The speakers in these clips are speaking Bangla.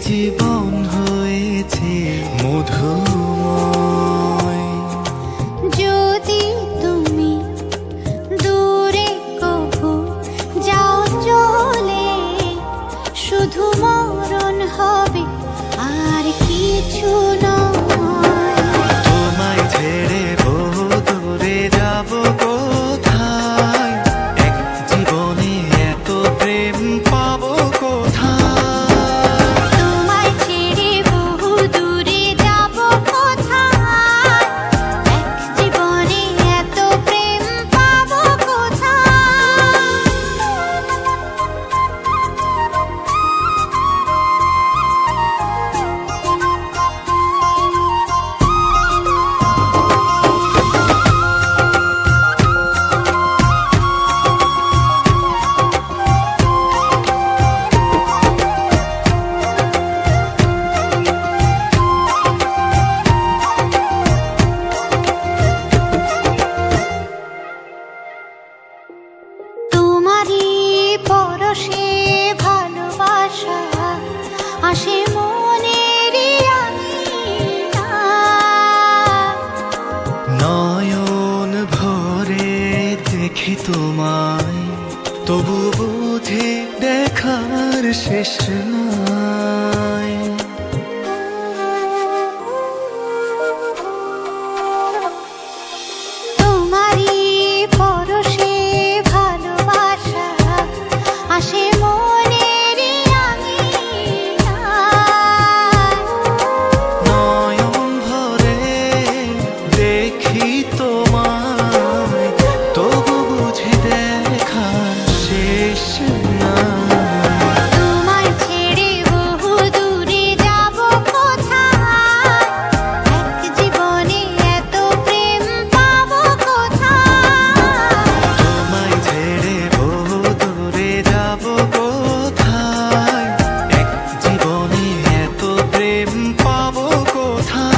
জীবন হয়েছে মধুময়। যদি তুমি দূরে কভু যাও চলে, শুধু মরণ হবে আর কিছু নয়। তোমায় ছেড়ে বহু দূরে যাব কোথায়, এক জীবনে এত প্রেম পাবো কোথায়। তোমায় ছেড়ে বহু দূরে যাব কোথায়, এক জীবনে এত প্রেম পাবো কোথায়। তোমারই পরশে ভালোবাসা আসে মনেরই আঙিনায়। নয়ন ভরে দেখি তোমায়, তবু বুঝি দেখার শেষ নাই। তোমারই পরশে ভালোবাসা আসে মনেরই আঙিনায়। নয়ন ভরে দেখি তোমায়, তবু বুঝি দেখার শেষ নাই। তোমায় ছেড়ে বহু দূরে যাব কোথায়, এক জীবনে এত প্রেম পাবো কোথায়। তোমায় ছেড়ে বহু দূরে যাব কোথায়, এক জীবনে এত প্রেম পাবো কোথায়।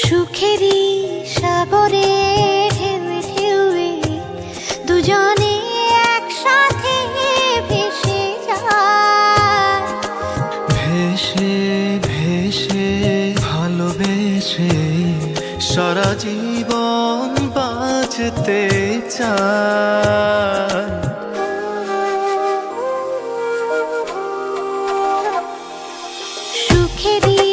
সুখেরই সাগরে ঢেউয়ে ঢেউয়ে দুজনে একসাথে ভেসে যায়। ভেসে ভেসে ভালোবেসে সারা জীবন বাঁচতে চায়। সুখেরই